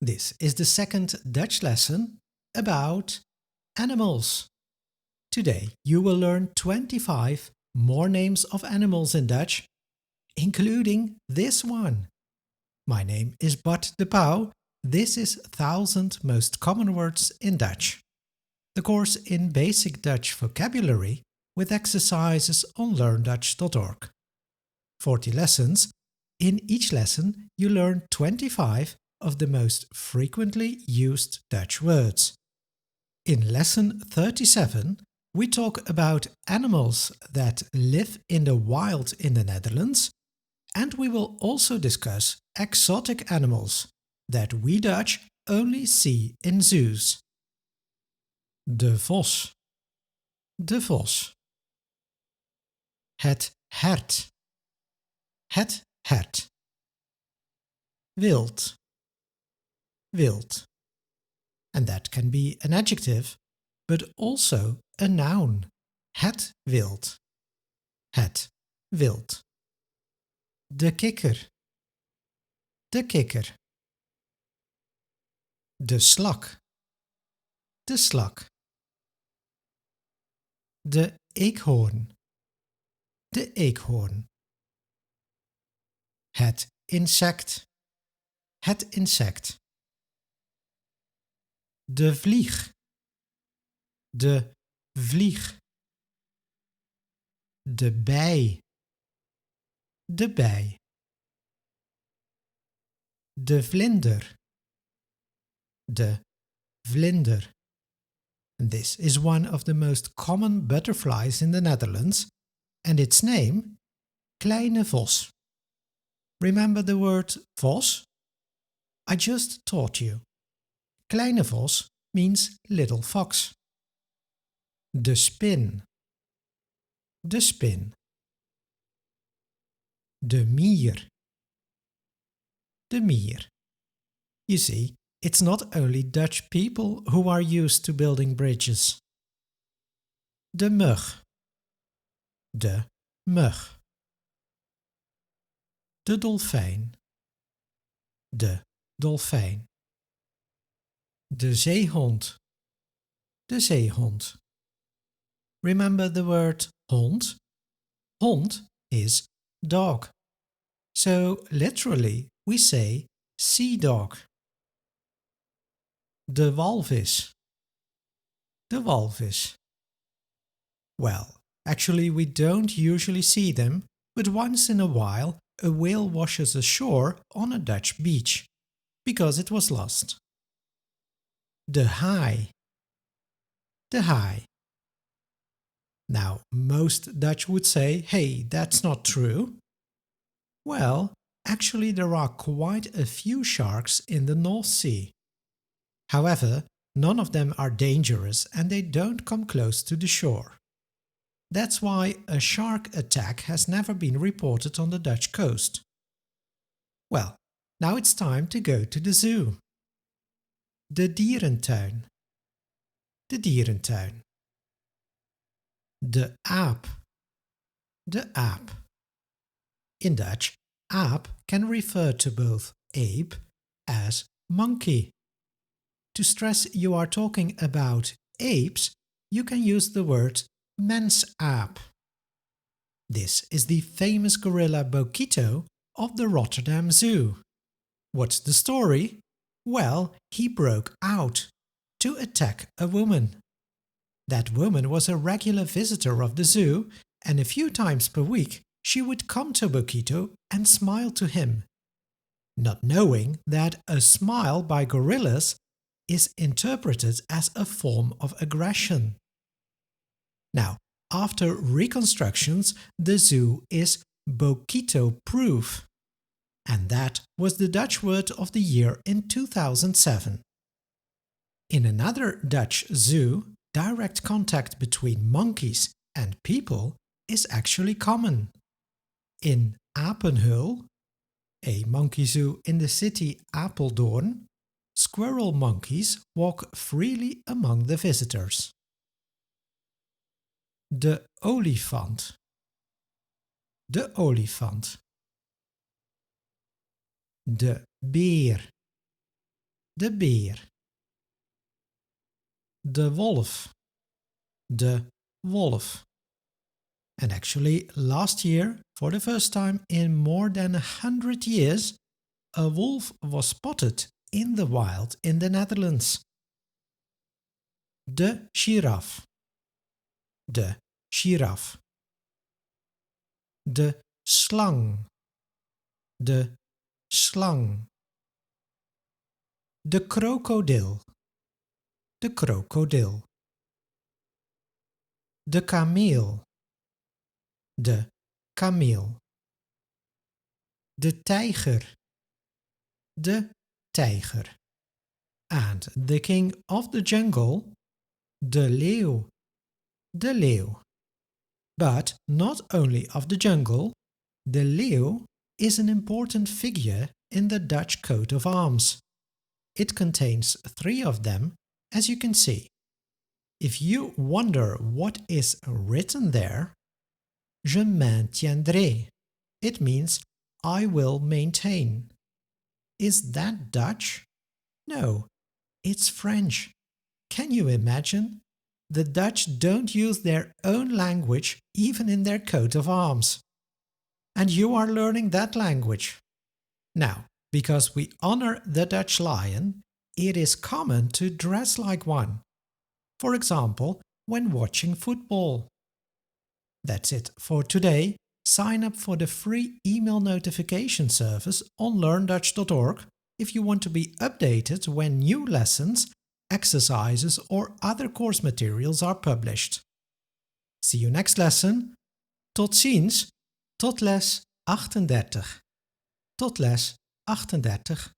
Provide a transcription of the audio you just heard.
This is the second Dutch lesson about animals. Today you will learn 25 more names of animals in Dutch, including this one. My name is Bart de Pau. This is 1000 most common words in Dutch. The course in basic Dutch vocabulary with exercises on learndutch.org. 40 lessons. In each lesson you learn 25 of the most frequently used Dutch words. In lesson 37, we talk about animals that live in the wild in the Netherlands, and we will also discuss exotic animals that we Dutch only see in zoos. De vos. De vos. Het hert. Het hert. Wild. Wild. And that can be an adjective, but also a noun. Het wild. Het wild. De kikker. De kikker. De slak. De slak. De eekhoorn. De eekhoorn. Het insect. Het insect. De vlieg. De vlieg. De bij. De bij. De vlinder. De vlinder. This is one of the most common butterflies in the Netherlands, and its name, kleine vos. Remember the word vos? I just taught you. Kleine vos means little fox. De spin. De spin. De mier. De mier. You see, it's not only Dutch people who are used to building bridges. De mug. De mug. De dolfijn. De dolfijn. De zeehond. De zeehond. Remember the word hond? Hond is dog. So literally we say sea dog. De walvis. De walvis. Well, actually we don't usually see them, but once in a while a whale washes ashore on a Dutch beach, because it was lost. De haai. De haai. Now, most Dutch would say, hey, that's not true. Well, actually there are quite a few sharks in the North Sea. However, none of them are dangerous and they don't come close to the shore. That's why a shark attack has never been reported on the Dutch coast. Well, now it's time to go to the zoo. De dierentuin. De dierentuin. De aap. De aap. In Dutch, aap can refer to both ape as monkey. To stress you are talking about apes, you can use the word mensaap. This is the famous gorilla Bokito of the Rotterdam Zoo. What's the story? Well, he broke out to attack a woman. That woman was a regular visitor of the zoo, and a few times per week she would come to Bokito and smile to him, not knowing that a smile by gorillas is interpreted as a form of aggression. Now, after reconstructions, the zoo is Bokito-proof, and that was the Dutch word of the year in 2007. In another Dutch zoo, direct contact between monkeys and people is actually common. In Apenhul, a monkey zoo in the city Apeldoorn, squirrel monkeys walk freely among the visitors. De olifant. De olifant. De beer. de beer. De wolf, de wolf. And actually, last year, for the first time in more than 100 years, a wolf was spotted in the wild in the Netherlands. De giraffe, de giraffe. De slang, de slang. De krokodil, de krokodil. De kameel, de kameel. De tijger, de tijger. And the king of the jungle, de leeuw, de leeuw. But not only of the jungle, the leeuw is an important figure in the Dutch coat of arms. It contains 3 of them, as you can see. If you wonder what is written there, je maintiendrai. It means I will maintain. Is that Dutch? No, it's French. Can you imagine? The Dutch don't use their own language even in their coat of arms. And you are learning that language. Now, because we honor the Dutch lion, it is common to dress like one. For example, when watching football. That's it for today. Sign up for the free email notification service on learndutch.org if you want to be updated when new lessons, exercises or other course materials are published. See you next lesson. Tot ziens. Tot les 38. Tot les 38.